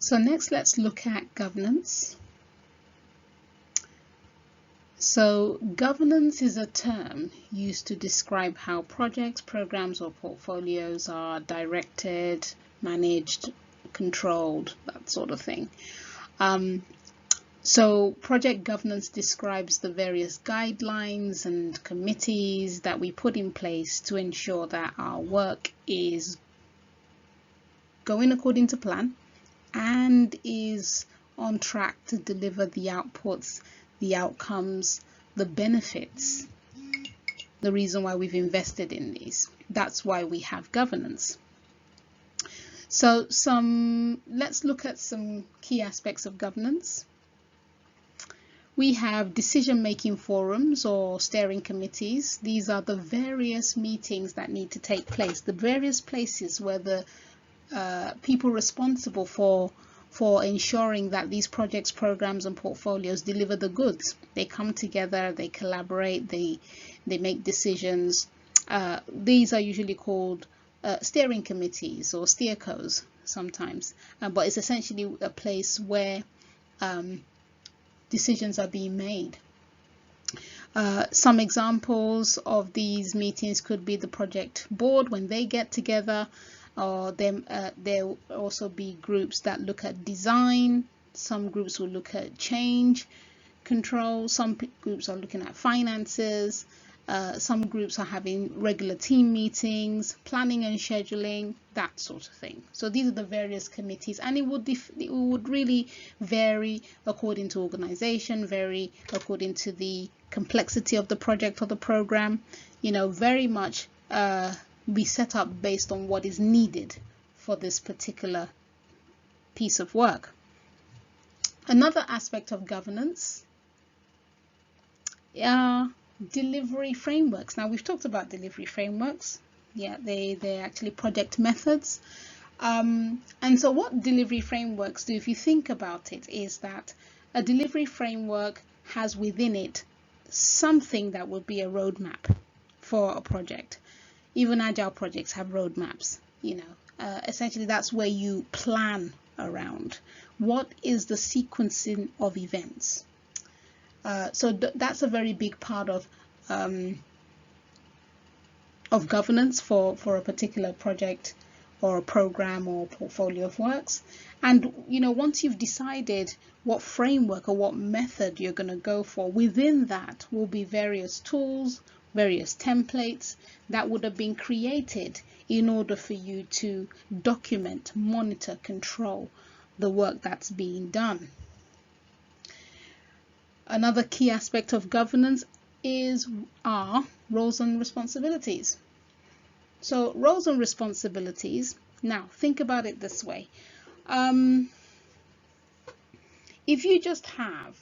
So next, let's look at governance. So governance is a term used to describe how projects, programs, or portfolios are directed, managed, controlled, that sort of thing. So project governance describes the various guidelines and committees that we put in place to ensure that our work is going according to plan and is on track to deliver the outputs, the outcomes, the benefits, the reason why we've invested in these. That's why we have governance. So let's look at some key aspects of governance. We have decision-making forums or steering committees. These are the various meetings that need to take place, the various places where the people responsible for ensuring that these projects, programs, and portfolios deliver the goods. They come together, they collaborate, they make decisions. These are usually called steering committees or steercos sometimes, but it's essentially a place where decisions are being made. Some examples of these meetings could be the project board when they get together, or there'll also be groups that look at design. Some groups will look at change control. Some groups are looking at finances. Some groups are having regular team meetings, planning and scheduling, that sort of thing. So these are the various committees, and it would really vary according to organization, vary according to the complexity of the project or the program. You know, very much be set up based on what is needed for this particular piece of work. Another aspect of governance are delivery frameworks. Now, we've talked about delivery frameworks. Yeah, they're actually project methods. And so what delivery frameworks do, if you think about it, is that a delivery framework has within it something that would be a roadmap for a project. Even agile projects have roadmaps, you know. Essentially, that's where you plan around. What is the sequencing of events? So that's a very big part of governance for a particular project or a program or portfolio of works. And you know, once you've decided what framework or what method you're going to go for, within that will be various tools, various templates that would have been created in order for you to document, monitor, control the work that's being done. Another key aspect of governance are roles and responsibilities. So roles and responsibilities, now think about it this way. If you just have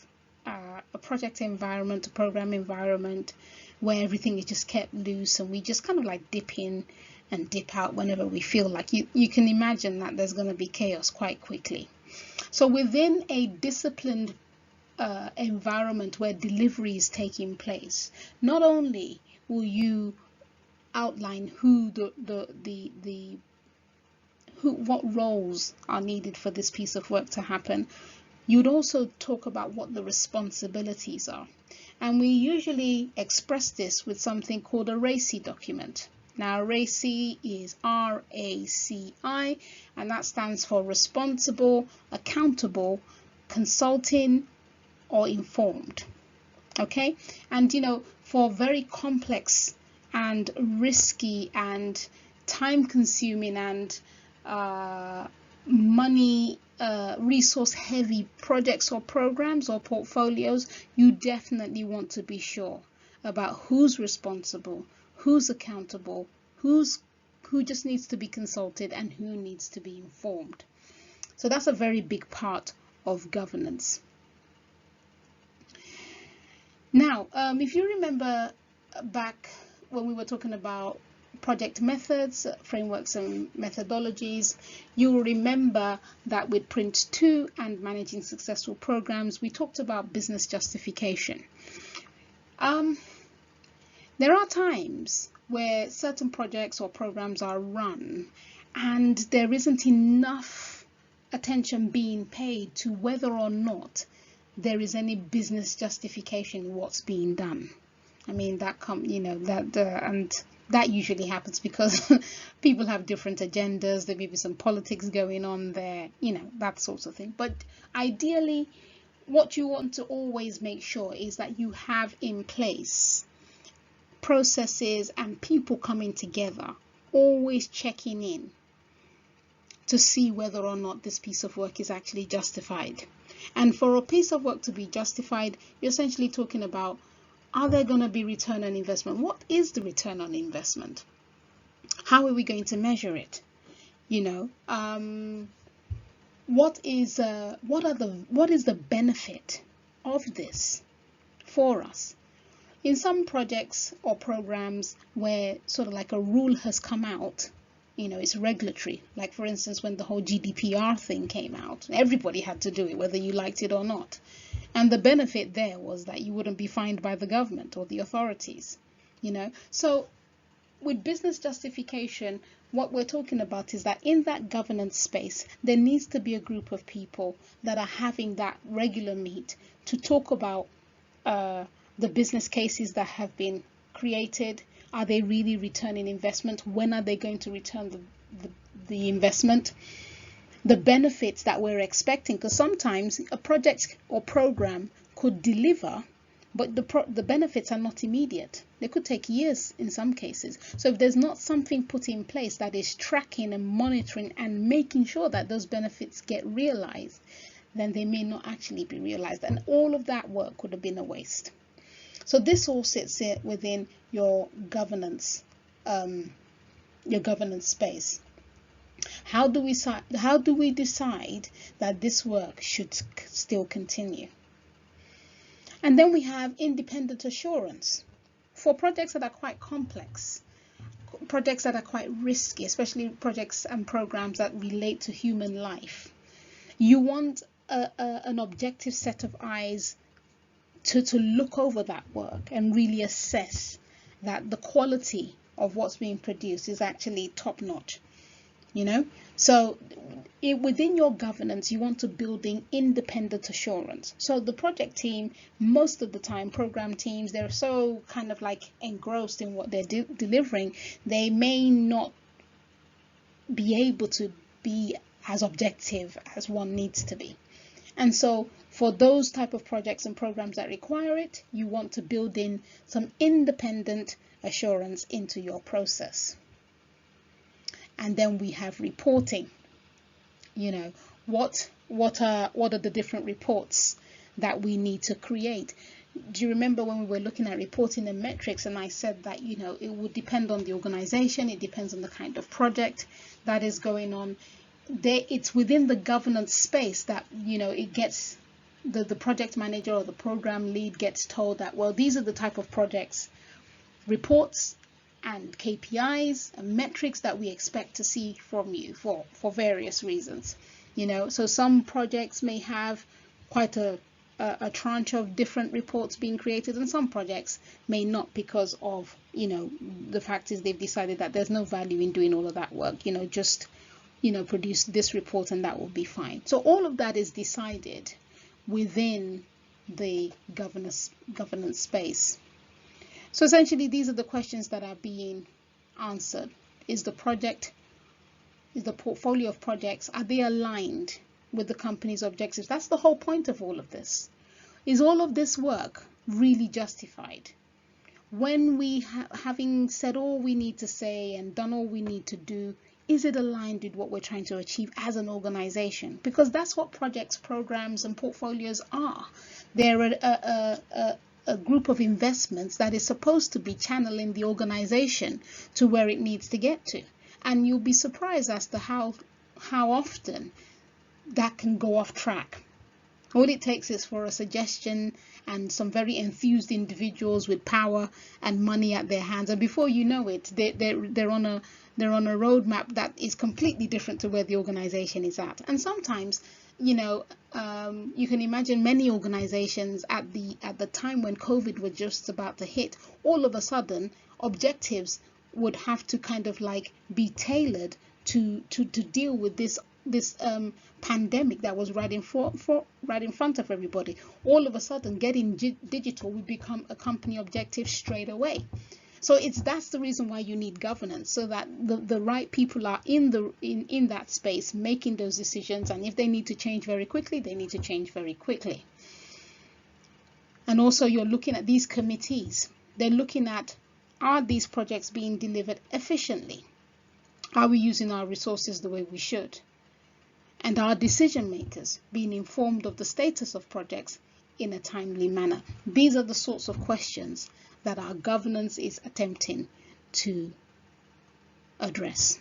a project environment, a program environment where everything is just kept loose and we just kind of like dip in and dip out whenever we feel like, you can imagine that there's going to be chaos quite quickly. So within a disciplined environment where delivery is taking place, not only will you outline what roles are needed for this piece of work to happen, you'd also talk about what the responsibilities are. And we usually express this with something called a RACI document. Now, RACI is RACI, and that stands for responsible, accountable, consulting, or informed. Okay, and you know, for very complex and risky and time consuming and money resource heavy projects or programs or portfolios, you definitely want to be sure about who's responsible, who's accountable, who just needs to be consulted, and who needs to be informed. So that's a very big part of governance. Now, if you remember back when we were talking about project methods, frameworks, and methodologies, you'll remember that with Print 2 and managing successful programs, we talked about business justification. There are times where certain projects or programs are run and there isn't enough attention being paid to whether or not there is any business justification in what's being done. I mean, and that usually happens because people have different agendas. There may be some politics going on there, that sort of thing. But ideally, what you want to always make sure is that you have in place processes and people coming together, always checking in to see whether or not this piece of work is actually justified. And for a piece of work to be justified, you're essentially talking about, are there going to be return on investment? What is the return on investment? How are we going to measure it? What is the benefit of this for us? In some projects or programs where sort of like a rule has come out, it's regulatory. Like, for instance, when the whole GDPR thing came out, everybody had to do it, whether you liked it or not. And the benefit there was that you wouldn't be fined by the government or the authorities, So with business justification, what we're talking about is that in that governance space, there needs to be a group of people that are having that regular meet to talk about the business cases that have been created. Are they really returning investment? When are they going to return the investment? The benefits that we're expecting, because sometimes a project or program could deliver, but the benefits are not immediate. They could take years in some cases. So if there's not something put in place that is tracking and monitoring and making sure that those benefits get realized, then they may not actually be realized. And all of that work would have been a waste. So this all sits within your governance space. How do we decide that this work should still continue? And then we have independent assurance. For projects that are quite complex, projects that are quite risky, especially projects and programs that relate to human life, you want an objective set of eyes to look over that work and really assess that the quality of what's being produced is actually top-notch. So within your governance, you want to build in independent assurance. So the project team, most of the time, program teams, they're so kind of like engrossed in what they're delivering, they may not be able to be as objective as one needs to be. And so for those type of projects and programs that require it, you want to build in some independent assurance into your process. And then we have reporting. What are the different reports that we need to create? Do you remember when we were looking at reporting and metrics, and I said that it would depend on the organization, it depends on the kind of project that is going on. It's within the governance space that it gets the project manager or the program lead gets told that, well, these are the type of projects, reports and KPIs and metrics that we expect to see from you for various reasons. So some projects may have quite a tranche of different reports being created, and some projects may not, because of the fact is they've decided that there's no value in doing all of that work. Just produce this report and that will be fine. So all of that is decided within the governance space. So essentially, these are the questions that are being answered. Is the portfolio of projects, are they aligned with the company's objectives? That's the whole point of all of this. Is all of this work really justified? When we having said all we need to say and done all we need to do, is it aligned with what we're trying to achieve as an organization? Because that's what projects, programs, and portfolios are. They're a group of investments that is supposed to be channeling the organization to where it needs to get to. And you'll be surprised as to how often that can go off track. All it takes is for a suggestion and some very enthused individuals with power and money at their hands, and before you know it, they're on a roadmap that is completely different to where the organization is at. And sometimes, you can imagine many organizations at the time when COVID was just about to hit, all of a sudden objectives would have to kind of like be tailored to deal with this pandemic that was right in front of everybody. All of a sudden, getting digital would become a company objective straight away. So that's the reason why you need governance, so that the right people are in that space making those decisions, and if they need to change very quickly, they need to change very quickly. And also, you're looking at these committees. They're looking at, are these projects being delivered efficiently? Are we using our resources the way we should? And are decision makers being informed of the status of projects in a timely manner? These are the sorts of questions that our governance is attempting to address.